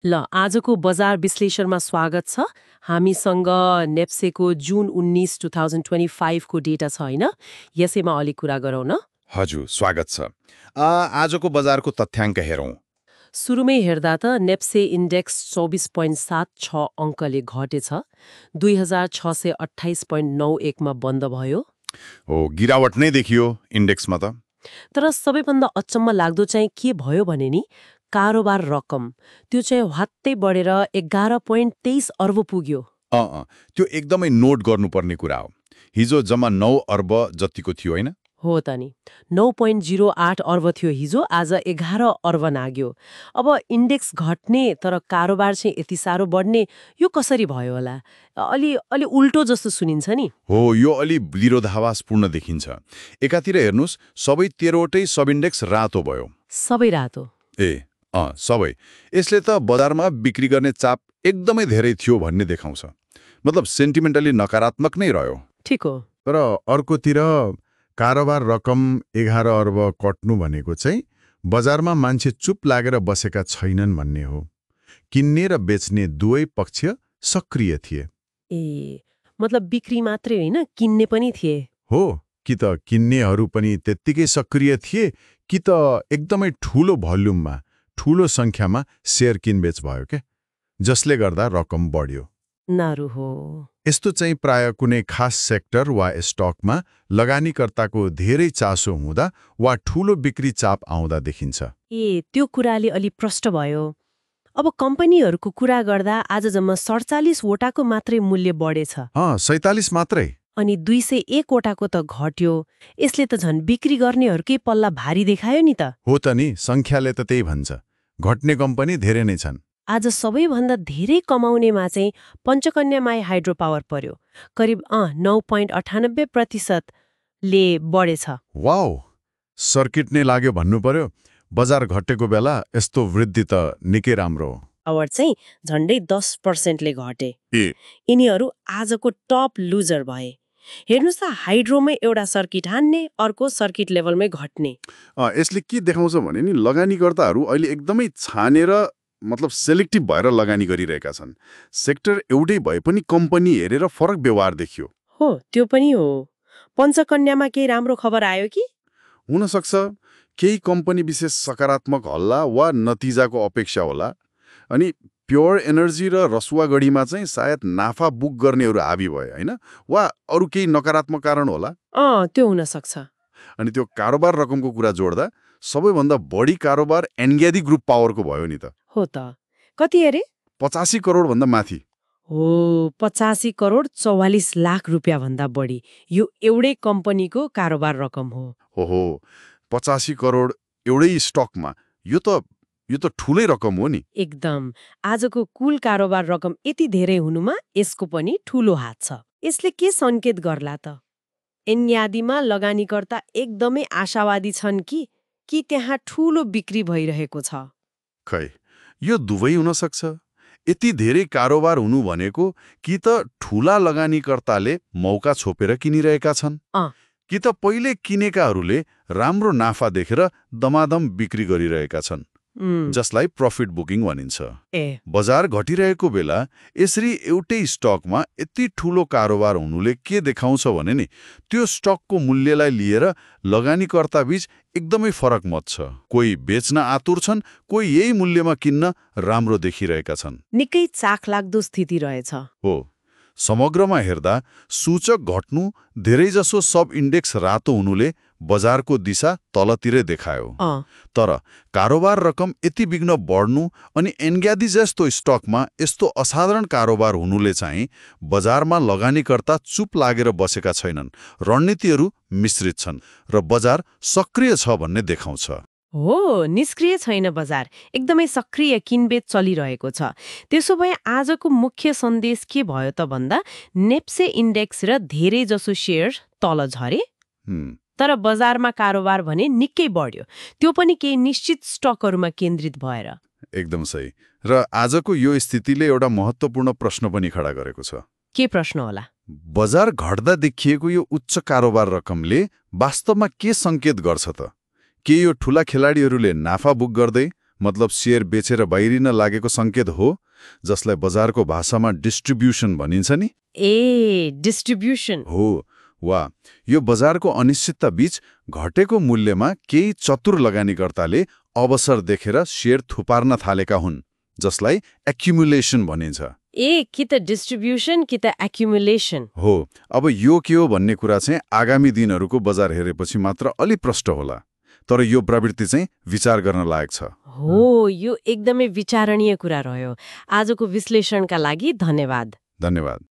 ल आजको बजार विश्लेषणमा स्वागत छ। हामीसँग नेप्सेको जुन 19 2025 को डेटा छ होइन, यसैमा अलि कुरा गरौँ न। हजुर, स्वागत छ। आजको बजारको तथ्याङ्क हेरौँ। सुरुमै हेर्दा त नेप्से इन्डेक्स 24.76 अङ्कले घटेछ, 2628.91 मा बन्द भयो। हो, गिरावट नै देखियो इन्डेक्समा त। तर सबैभन्दा अचम्म लाग्दो चाहिँ के भयो भने नि, कारोबार रकम त्यो चाहिँ हवात्तै बढेर 11.23 अर्ब पुग्यो। त्यो एकदमै नोट गर्नुपर्ने कुरा हो। हिजो जम्मा 9 अर्ब जतिको थियो होइन? हो त नि, 9.08 अर्ब थियो हिजो, आज 11 अर्ब नाग्यो। अब इन्डेक्स घट्ने तर कारोबार चाहिँ यति साह्रो बढ्ने, यो कसरी भयो होला? अलि अलि उल्टो जस्तो सुनिन्छ नि। हो, यो अलि विरोधाभासपूर्ण देखिन्छ। एकातिर हेर्नुहोस्, सबै 13वटै सब इन्डेक्स रातो भयो। सबै रातो? सबै। यसले त बजारमा बिक्री गर्ने चाप एकदमै धेरै थियो भन्ने देखाउँछ। मतलब सेन्टिमेन्टली नकारात्मक नै रह्यो। ठिक हो। तर अर्कोतिर कारोबार रकम 11 अर्ब कट्नु भनेको चाहिँ बजारमा मान्छे चुप लागेर बसेका छैनन् भन्ने हो। किन्ने र बेच्ने दुवै पक्ष सक्रिय थिए। मतलब बिक्री मात्रै होइन, किन्ने पनि थिए। हो, कि त किन्नेहरू पनि त्यत्तिकै सक्रिय थिए कि त एकदमै ठूलो भोल्युममा, ठूलो संख्यामा शेयर किनबेच भयो के, जसले गर्दा रकम बढ्यो। नारु हो। यस्तो चाहिँ प्राय कुनै खास सेक्टर वा स्टकमा लगानीकर्ताको धेरै चासो हुँदा वा ठूलो बिक्री चाप आउँदा देखिन्छ। त्यो कुराले अलि प्रष्ट भयो। अब कम्पनीहरूको कुरा गर्दा आज जम्मा 47 वटाको मात्रै मूल्य बढेछ। 47 मात्रै? अनि 201 वटाको त घट्यो। यसले त झन् बिक्री गर्नेहरूकै पल्ला भारी देखायो नि त। हो त नि, संख्याले त त्यही भन्छ। घट्ने कम्पनी धेरै नै छन्। आज सबैभन्दा धेरै कमाउनेमा चाहिँ पञ्चकन्या माई हाइड्रो पावर पर्यो। करिब 9.98% ले बढेछ। वाउ, सर्किट नै लाग्यो भन्नु पर्यो। बजार घटेको बेला यस्तो वृद्धि त निकै राम्रो हो। पावर चाहिँ झन्डै 10% ले घटे। यिनीहरू आजको टप लुजर भए। हेर्नुहोस् त, हाइड्रोमै एउटा सर्किट हान्ने, अर्को सर्किट लेभलमै घट्ने। यसले के देखाउँछ भने नि, लगानीकर्ताहरू अहिले एकदमै छानेर मतलब सेलेक्टिभ भएर लगानी गरिरहेका छन्। सेक्टर एउटै भए पनि कम्पनी हेरेर फरक व्यवहार देखियो। हो, त्यो पनि हो। पञ्चकन्यामा केही राम्रो खबर आयो कि? हुन सक्छ केही कम्पनी विशेष सकारात्मक हल्ला वा नतिजाको अपेक्षा होला। अनि प्योर एनर्जी र रसुवागढीमा चाहिँ सायद नाफा बुक गर्नेहरू हाबी भए होइन, वा अरू केही नकारात्मक कारण होला। त्यो हुन सक्छ। अनि त्यो कारोबार रकमको कुरा जोड्दा सबैभन्दा बढी कारोबार एनग्यादी ग्रुप पावरको भयो नि त। हो त। कति अरे? 85 करोड भन्दा माथि। हो, 85 करोड 44 लाख रुपियाँ भन्दा बढी। यो एउटै कम्पनीको कारोबार रकम हो। हो, 85 करोड एउटै स्टकमा, यो त ठुलै रकम हो नि। एकदम। आजको कुल कारोबार रकम यति धेरै हुनुमा यसको पनि ठूलो हात छ। यसले के संकेत गर्ला त? एन्यादीमा लगानीकर्ता एकदमै आशावादी छन् कि त्यहाँ ठूलो बिक्री भइरहेको छ? खै, यो दुवै हुन सक्छ। यति धेरै कारोबार हुनु भनेको कि त ठूला लगानीकर्ताले मौका छोपेर किनिरहेका छन्, कि त पहिले किनेकाहरूले राम्रो नाफा देखेर दमादम बिक्री गरिरहेका छन्, जसलाई प्रफिट बुकिङ भनिन्छ। बजार घटिरहेको बेला यसरी एउटै स्टकमा यति ठूलो कारोबार हुनुले के देखाउँछ भने नि, त्यो स्टकको मूल्यलाई लिएर लगानीकर्ता बीच एकदमै फरक मत छ। कोही बेच्न आतुर छन्, कोही यही मूल्यमा किन्न राम्रो देखिरहेका छन्। निकै चाखलाग्दो स्थिति रहेछ। हो, समग्रमा हेर्दा सूचक घट्नु, धेरैजसो सब इन्डेक्स रातो हुनुले बजारको दिशा तलतिरै देखायो। तर कारोबार रकम यति बिघ्न बढ्नु अनि एन्ग्यादी जस्तो स्टकमा यस्तो असाधारण कारोबार हुनुले चाहिँ बजारमा लगानीकर्ता चुप लागेर बसेका छैनन्। रणनीतिहरू मिश्रित छन् र बजार सक्रिय छ भन्ने देखाउँछ। हो, निष्क्रिय छैन बजार, एकदमै सक्रिय किनबेच चलिरहेको छ। त्यसो भए आजको मुख्य सन्देश के भयो त भन्दा, नेप्से इन्डेक्स र धेरै जसो शेयर तल झरे, तर बजारमा कारोबार भने निकै बढ्यो, त्यो पनि केही निश्चित स्टकहरूमा केन्द्रित भएर। एकदम सही। र आजको यो स्थितिले एउटा महत्त्वपूर्ण प्रश्न पनि खडा गरेको छ। के प्रश्न होला? बजार घट्दा देखिएको यो उच्च कारोबार रकमले वास्तवमा के संकेत गर्छ त? के यो ठूला खेलाडीहरूले नाफा बुक गर्दै मतलब सेयर बेचेर बाहिरिन लागेको सङ्केत हो, जसलाई बजारको भाषामा डिस्ट्रिब्युसन भनिन्छ नि। ए डिस्ट्रिब्युसन हो, वा यो बजारको अनिश्चितता बीच घटेको मूल्यमा केही चतुर लगानीकर्ताले अवसर देखेर सेयर थुपार्न थालेका हुन्, जसलाई एक्युमुलेसन भनिन्छ। ए कि त डिस्ट्रिब्युसन कि त एक्युमुलेसन हो। अब यो के हो भन्ने कुरा चाहिँ आगामी दिनहरूको बजार हेरेपछि मात्र अलि प्रष्ट होला, तर यो प्रवृत्ति चाहिँ विचार गर्न लायक छ। हो, यो एकदमै विचारणीय कुरा रह्यो। आजको विश्लेषणका लागि धन्यवाद। धन्यवाद।